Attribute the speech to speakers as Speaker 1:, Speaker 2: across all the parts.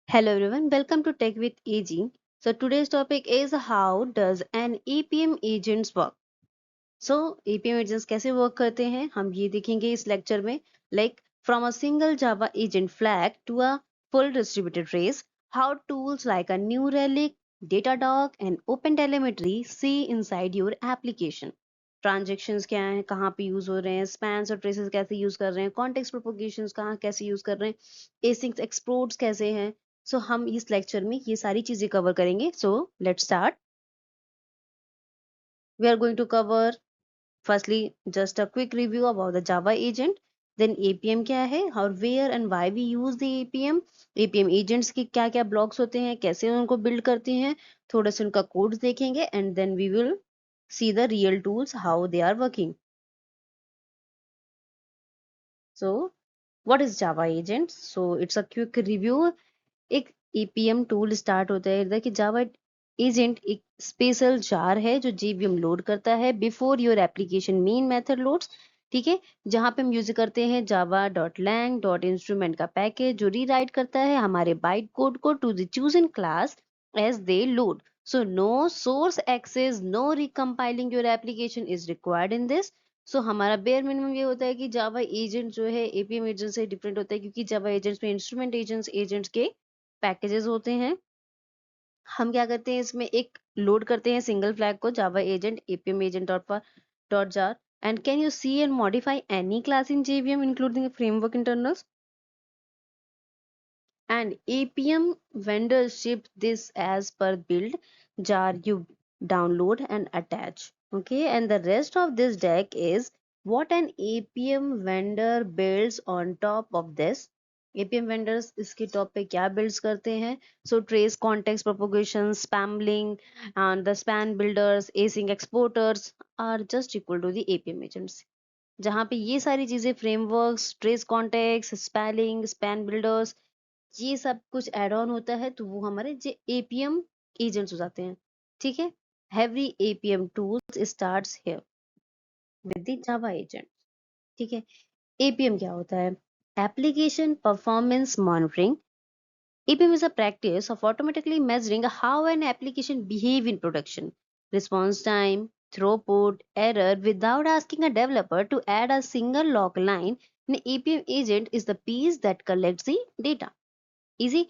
Speaker 1: Hello everyone, welcome to Tech with AG. So today's topic is how does an APM agents work? So APM agents कैसे work करते हैं हम ये देखेंगे इस lecture में. Like from a single Java agent flag to a full distributed trace, how tools like a New Relic, Datadog and OpenTelemetry see inside your application. Transactions क्या हैं, कहाँ पे यूज हो रहे हैं, स्पैन्स और ट्रेसेस कैसे यूज कर रहे हैं, कॉन्टेक्स्ट प्रोपोगेशंस कहाँ कैसे यूज कर रहे हैं, एसिंक्स एक्सपोर्ट्स कैसे हैं. सो हम इस लेक्चर में ये सारी चीजें कवर करेंगे. So let's start. We are going to cover firstly just a quick review about the Java agent, then APM क्या है और where and why we use the APM, APM agents के क्या क्या blocks होते हैं, कैसे उनको build करते हैं, थोड़ा सा उनका codes देखेंगे and then we will see the real tools how they are working. So what is Java agent? So it's a quick review. एक APM टूल स्टार्ट होता है इधर कि जावा एजेंट एक स्पेशल जार है जो JVM लोड करता है before your application main method loads. ठीक है, जहां पे हम यूज करते हैं Java dot lang dot instrument का पैकेज जो रीराइट करता है हमारे बाइट कोड को to the chosen class as they load. So no source access no recompiling your application is required in this. सो हमारा बेयर मिनिमम ये होता है कि जावा एजेंट जो है एपीएम एजेंट से डिफरेंट होता है क्योंकि जावा एजेंट्स में इंस्ट्रूमेंट एजेंट्स के पैकेजेस होते हैं. हम क्या करते हैं इसमें एक लोड करते हैं सिंगल फ्लैग को Java agent APM agent dot jar and can you see and modify any class in JVM including framework internals and APM vendors ship this as per build jar you download and attach. Okay, and the rest of this deck is what an APM vendor builds on top of this. APM vendors इसके top पे क्या builds करते हैं? So trace context propagation, spamling, and the span builders, async exporters are just equal to the APM agents. जहाँ पे ये सारी चीजें frameworks, trace context, spelling, span builders ये सब कुछ एड ऑन होता है तो वो हमारे जे एपीएम एजेंट्स हो जाते हैं. ठीक है, every APM tools starts here with the Java agent. ठीक है, एपीएम क्या होता है? Application performance monitoring. APM is a practice of automatically measuring how an application behave in production, response time, throughput, error without asking a developer to add a single log line. An APM agent is the piece that collects the data. Easy.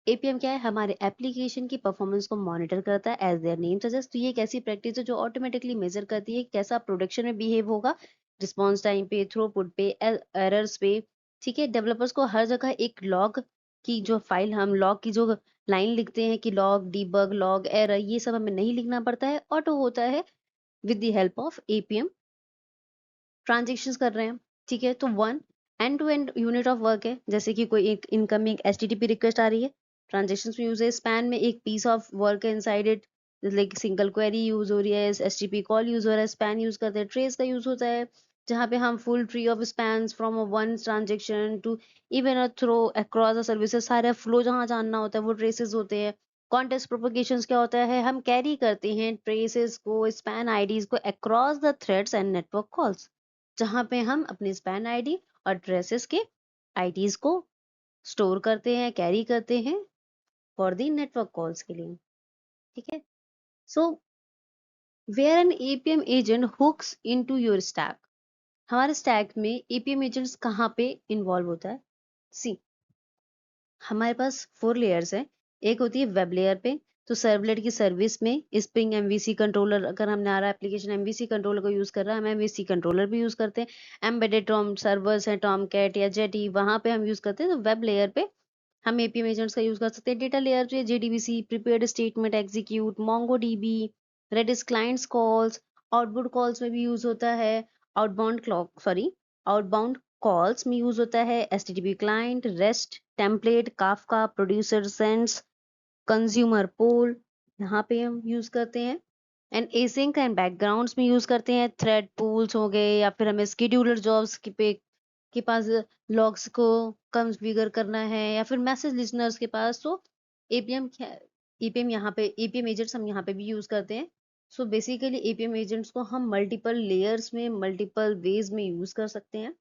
Speaker 1: APM क्या है? हमारे application की performance को monitor करता है as their name suggest. तो ये एक ऐसी प्रैक्टिस है जो ऑटोमेटिकली मेजर करती है कैसा प्रोडक्शन में बिहेव होगा, रिस्पॉन्स टाइम पे, थ्रूपुट पे, एरर्स पे. ठीक है, डेवलपर्स को हर जगह एक लॉग की जो फाइल हम लॉग की जो लाइन लिखते हैं कि लॉग डीबग लॉग एरर ये सब हमें नहीं लिखना पड़ता है, ऑटो होता है with the help of APM. Transactions कर रहे हैं. ठीक है, तो one end to end unit of work है. जैसे कि कोई एक इनकमिंग एचटीटीपी रिक्वेस्ट आ रही है, ट्रांजेक्शन्स में यूज है. स्पैन में एक पीस ऑफ वर्क है inside it, like single query use हो रही है, एचटीटीपी कॉल यूज हो रहा है, स्पैन यूज करते हैं. ट्रेस का यूज होता है जहाँ पे हम full tree of spans from one transaction to even a throw across the services सारा फ्लो जहाँ जानना होता है वो ट्रेसेस होते हैं. कॉन्टेक्स्ट प्रोपोगेशंस क्या होता है? हम कैरी करते हैं ट्रेसेस को, स्पैन आईडीज को across the threads and network calls, जहाँ पे हम अपने स्पैन आईडी और ट्रेसेस के आईडीज को स्टोर करते हैं, कैरी करते हैं फॉर दी नेटवर्क कॉल्स के लिए. ठीक है, so where an APM agent hooks into your stack. हमारे स्टैक में एपीएम एजेंट्स कहाँ पे इन्वॉल्व होता है? सी, हमारे पास 4 लेयर्स हैं. एक होती है वेब लेयर पे, तो सर्वलेट की सर्विस में स्प्रिंग एमवीसी कंट्रोलर, अगर हमने हमारा एप्लीकेशन एमवीसी कंट्रोलर को यूज कर रहा है हम एमवीसी कंट्रोलर भी यूज करते हैं. एम्बेडेड टॉम सर्वर्स हैं, टॉम कैट या जेटी, वहां पे हम यूज करते हैं. तो वेब लेयर पे हम एपीएम एजेंट्स का यूज कर सकते हैं. डेटा लेयर पे JDBC, prepared statement execute, MongoDB, Redis clients calls, outbound calls में भी यूज होता है. आउटबाउंड कॉल्स में यूज होता है HTTP client, rest, template, Kafka, producer sends, consumer poll, यहाँ पे हम यूज करते हैं. एंड एसिंक एंड बैकग्राउंड्स में यूज करते हैं थ्रेड पूल्स हो गए, या फिर हमें स्केड्यूलर जॉब्स के पास लॉग्स को कॉन्फ़िगर करना है, या फिर मैसेज लिसनर्स के पास. तो एपीएम एपीएम यहाँ पे एपीएम एजेंट्स हम यहाँ पे भी यूज करते हैं. सो बेसिकली एपीएम एजेंट्स को हम मल्टीपल लेयर्स में मल्टीपल वेज में यूज कर सकते हैं.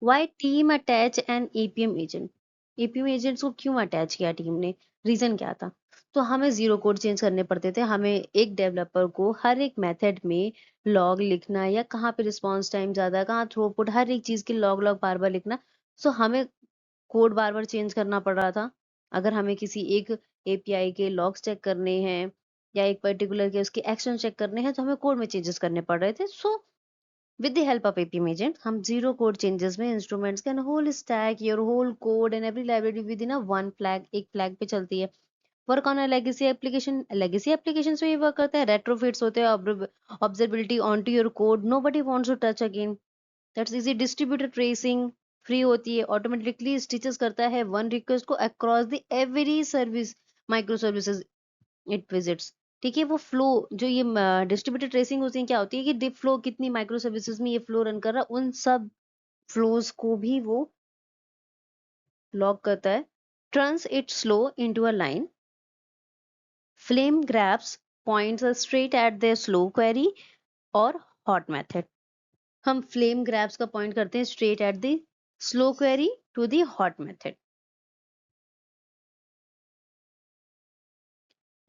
Speaker 1: Why team attach an APM agent? APM agents को क्यों अटैच किया टीम ने, रीजन क्या था? तो हमें जीरो कोड चेंज करने पड़ते थे, हमें एक डेवलपर को हर एक मेथड में लॉग लिखना या कहाँ पे रिस्पॉन्स टाइम ज्यादा, कहाँ थ्रूपुट, हर एक चीज की लॉग लॉग बार बार लिखना। सो हमें कोड बार बार चेंज करना पड़ रहा था। अगर हमें किसी एक एपीआई के लॉग्स चेक करने हैं या एक पर्टिकुलर के उसके एक्शन चेक करने हैं तो हमें कोड में चेंजेस करने पड़ रहे थे। सो with the help of APM agent, हम zero code changes में instruments can whole stack your whole code and every library within a one flag, एक flag पे चलती है। वर्क ऑन लेगेसी एप्लीकेशन में ये वर्क करता है, रेट्रोफिट्स होते हैं, observability on to your code, nobody wants to touch again, that's easy, distributed tracing free होती है, ऑटोमेटिकली स्टिचेस करता है वन रिक्वेस्ट को across the every service microservices it visits. ठीक है, वो फ्लो जो ये डिस्ट्रीब्यूटेड ट्रेसिंग होती है, क्या होती है कि डिप फ्लो कितनी माइक्रो सर्विसेज में ये फ्लो रन कर रहा है, उन सब फ्लोज को भी वो लॉग करता है। Turns it slow into a line, flame graphs points straight at the slow query और हॉट मेथड। हम फ्लेम ग्रैब्स का पॉइंट करते हैं straight at the slow query to the hot method.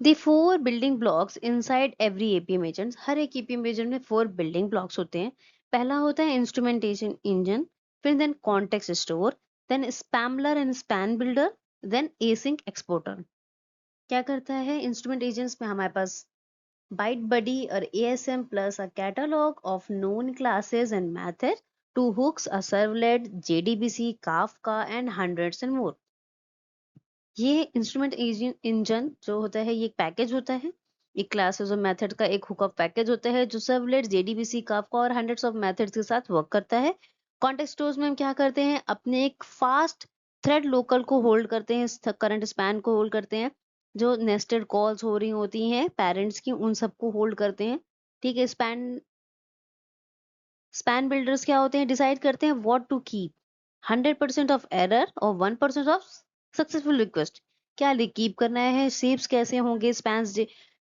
Speaker 1: The four building blocks inside every APM agent, हर एक APM agent में 4 building blocks होते हैं। पहला होता है instrumentation engine, फिर then context store, then spamler and span builder, then async exporter। क्या करता है instrument agents में? हमारे पास byte buddy और ASM plus a catalog of known classes and methods, two hooks, a servlet, JDBC, Kafka and hundreds and more। ये instrument engine जो होता है ये एक पैकेज होता है, एक क्लासेस और मेथड का एक हुकअप पैकेज होता है जो सर्वलेट, जेडीबीसी, काफका और हंड्रेड्स ऑफ मेथड्स के साथ वर्क करता है। कॉन्टेक्स्ट स्टोर्स में हम क्या करते हैं? अपने एक फास्ट थ्रेड लोकल को होल्ड करते हैं, करंट स्पैन को होल्ड करते हैं, जो नेस्टेड कॉल्स हो रही होती हैं पेरेंट्स की उन सबको होल्ड करते हैं। ठीक है, स्पैन बिल्डर्स क्या होते हैं? डिसाइड करते हैं what to keep, 100% of error और 1% ऑफ सक्सेसफुल रिक्वेस्ट, क्या कीप करना है, शेप्स कैसे होंगे स्पैन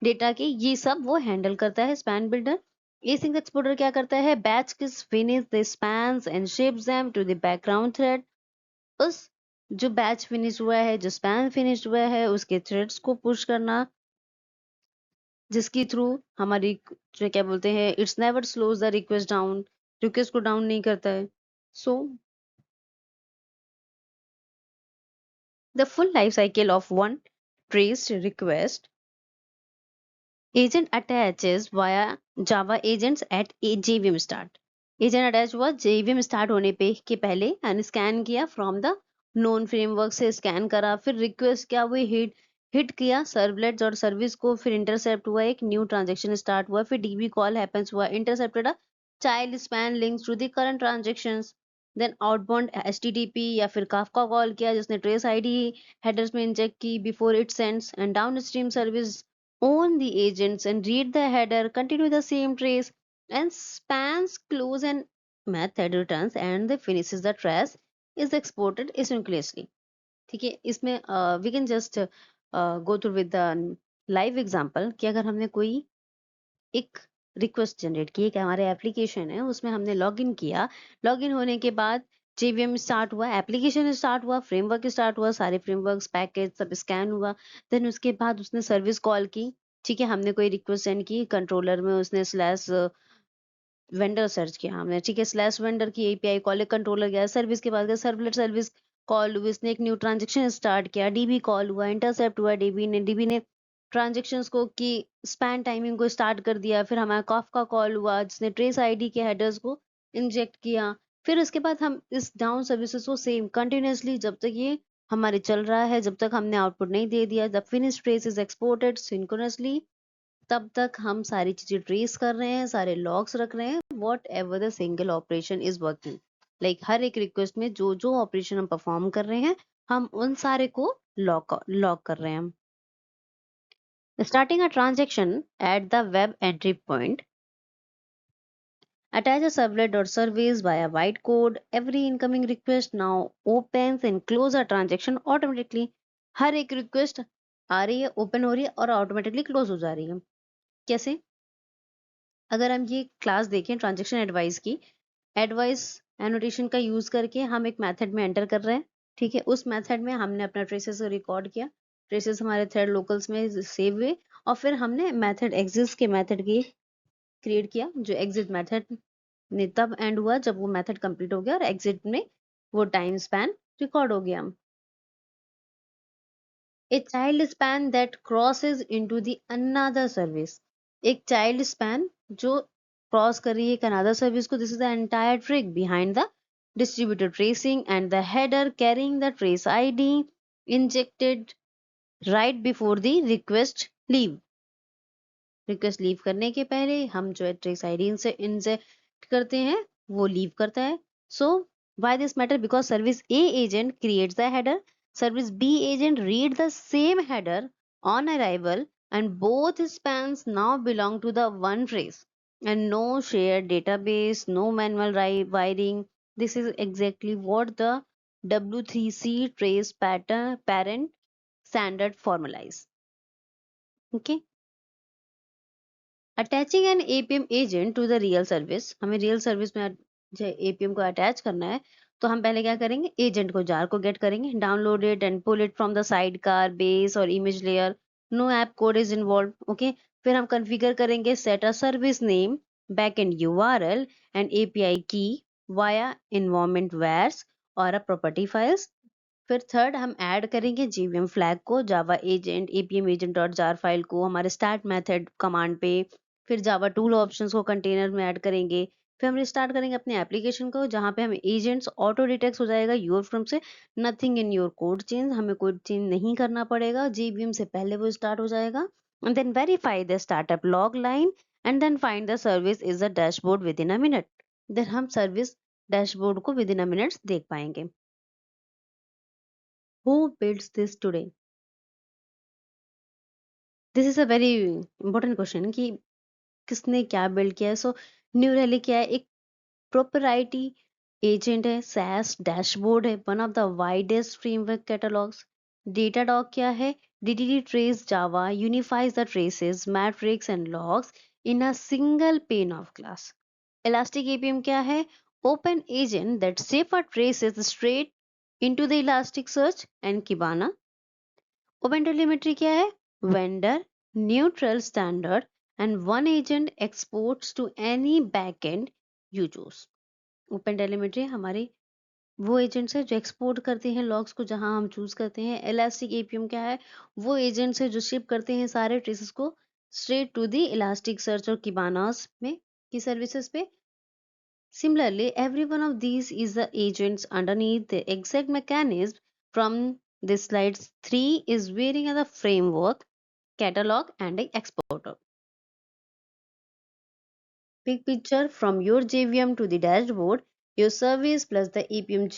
Speaker 1: डेटा के, ये सब वो हैंडल करता है स्पैन बिल्डर। एसिंक एक्सपोर्टर क्या करता है? बैच किस finish the spans and ships them to the background thread. उस जो बैच फिनिश हुआ है, जो स्पैन फिनिश हुआ है, उसके थ्रेड्स को पुश करना, जिसके थ्रू हमारी जो क्या बोलते हैं, it's never slows the request down, request को डाउन नहीं करता है। So the full life cycle of one traced request agent attaches via java agents at jvm start। Agent attach हुआ जेवीएम स्टार्ट होने पे के पहले एंड स्कैन किया फ्रॉम द नोन फ्रेमवर्क से, स्कैन करा, फिर रिक्वेस्ट क्या हुई, हिट किया सर्वलेट्स और सर्विस को, फिर इंटरसेप्ट हुआ, एक न्यू ट्रांजेक्शन स्टार्ट हुआ, फिर डीबी कॉल हैपेंस हुआ, intercepted a child span links to the current transactions, then outbound HTTP या फिर काफका कॉल किया जिसने ट्रेस आईडी हेडर्स में इंजेक्ट की before it sends, and downstream service own the agents and read the header, continue the same trace, and spans close and method returns and the finishes the trace is exported asynchronously। ठीक है, इसमें we can just go through with the live example कि अगर हमने कोई एक request generate की, कि हमारे एप्लीकेशन है उसमें हमने लॉगिन किया, लॉगिन होने के बाद जेवीएम स्टार्ट हुआ, एप्लीकेशन स्टार्ट हुआ, फ्रेमवर्क स्टार्ट हुआ, सारे फ्रेमवर्क्स पैकेज सब स्कैन हुआ, देन उसके बाद उसने सर्विस कॉल की। ठीक है, हमने कोई रिक्वेस्ट सेंड की कंट्रोलर में, उसने स्लैश वेंडर सर्च किया हमने, ठीक है, स्लैश वेंडर की एपीआई कॉल, कंट्रोलर गया सर्विस के बाद सर्वलेट सर्विस कॉल हुई, इसने एक न्यू ट्रांजेक्शन स्टार्ट किया, डीबी कॉल हुआ, इंटरसेप्ट हुआ, डीबी ने ट्रांजेक्शंस को की स्पैन टाइमिंग को स्टार्ट कर दिया, फिर हमारा कॉफ का कॉल हुआ जिसने ट्रेस आईडी के हेडर्स को इंजेक्ट किया, फिर उसके बाद हम इस डाउन सर्विसेज को सेम कंटिन्यूसली जब तक ये हमारे चल रहा है, जब तक हमने आउटपुट नहीं दे दिया, जब फिनिश ट्रेस इज एक्सपोर्टेड सिंक्रोनसली, तब तक हम सारी चीजें ट्रेस कर रहे हैं, सारे लॉग्स रख रहे हैं, whatever the single operation is working, like हर एक रिक्वेस्ट में जो जो ऑपरेशन हम परफॉर्म कर रहे हैं हम उन सारे को लॉग कर रहे हैं। Starting a transaction at the web entry point, attach a servlet or service via byte code, every incoming request now opens and close a transaction automatically। हर एक रिक्वेस्ट आ रही है, ओपन हो रही है और ऑटोमेटिकली क्लोज हो जा रही है। कैसे? अगर हम ये क्लास देखें ट्रांजेक्शन एडवाइस की, एडवाइस एनोटेशन का यूज करके हम एक मेथड में एंटर कर रहे हैं, ठीक है, उस मेथड में हमने अपना ट्रेसेस रिकॉर्ड किया, ट्रेसेस हमारे थ्रेड लोकल्स में सेव हुए, और फिर हमने मेथड एग्जिस्ट के मेथड की क्रिएट किया, जो एग्जिट मेथड ने तब एंड हुआ जब वो मेथड कंप्लीट हो गया और एग्जिट में वो टाइम स्पैन रिकॉर्ड हो गया। A child span that crosses into the another service, एक child span जो क्रॉस कर रही है एक another service को, this is the entire trick behind the distributed tracing, and the header carrying the trace ID injected right before the request leave, request leave करने के पहले हम जो है ट्रेस आईडी से इंजेक्ट करते हैं, वो लीव करता है। So why this matter, because service A agent creates the header, service B agent read the same header on arrival, and both spans now belong to the one trace, and no shared database, no manual wiring. This is exactly what the W3C trace pattern parent standard formalize. Okay. Attaching an APM agent to the real service, हमें real service में APM को attach करना है, तो हम पहले क्या करेंगे, एजेंट को जार को गेट करेंगे, download it and pull it from the sidecar base और image layer, no app code is involve. Okay, फिर हम कॉन्फ़िगर करेंगे set a service name, back end URL and API key via environment vars और a property files. फिर third हम add करेंगे JVM flag को, Java agent APM agent dot jar file को हमारे स्टार्ट मेथड कमांड पे, फिर जावा टूल ऑप्शंस को कंटेनर में ऐड करेंगे, फिर हम रिस्टार्ट करेंगे अपने एप्लीकेशन को, जहाँ पे हमें एजेंट्स ऑटो डिटेक्ट हो जाएगा यूर फ्रॉम से, nothing in your code change, हमें कोड चेंज नहीं करना पड़ेगा, जीवीएम से पहले वो स्टार्ट हो जाएगा, and then verify the startup log line, and then find the service is a dashboard within a minute. Then हम सर्विस डैशबोर्ड को विद इन अ मिनट्स देख पाएंगे। Who builds this today? This is a very important question कि किसने क्या build किया है। So new rally क्या है, एक प्रोपराइटी एजेंट है, सैस डैशबोर्ड है, one of the widest framework catalogs. Datadog क्या है, DDD trace Java unifies the traces metrics and logs in a single pane of glass. Elastic APM क्या है, open agent that safer traces straight into the Elasticsearch and Kibana. Open telemetry क्या है, vendor neutral standard and one agent exports to any backend you choose. Open telemetry हमारे वो agents है जो export करते हैं लॉग्स को जहां हम चूज करते हैं। इलास्टिक एपीएम क्या है, वो एजेंट्स है जो शिप करते हैं सारे ट्रेसेस को straight to the Elasticsearch और किबानास में की सर्विसेज पे। Similarly, every one of these is the agents underneath the exact mechanism from the slides 3 is varying the framework, catalog and the exporter. Big picture from your JVM to the dashboard, your service plus the APM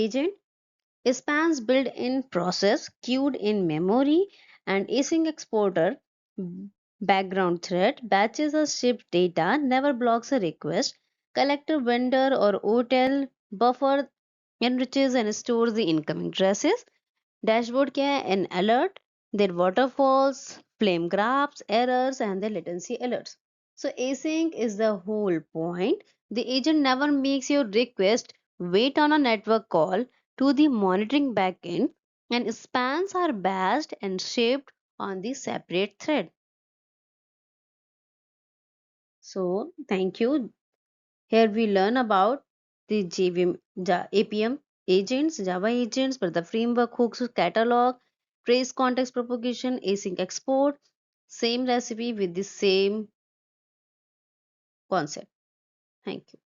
Speaker 1: agent spans built-in process, queued in memory, and async exporter, background thread, batches or shipped data, never blocks a request, collector vendor or hotel, buffer enriches and stores the incoming traces. Dashboard क्या है, an alert, their waterfalls, flame graphs, errors, and the latency alerts. So async is the whole point. The agent never makes your request wait on a network call to the monitoring backend, and spans are batched and shaped on the separate thread. So thank you. Here we learn about the JVM, APM agents, Java agents, but the framework hooks, catalog, trace context propagation, async export, same recipe with the same concept. Thank you.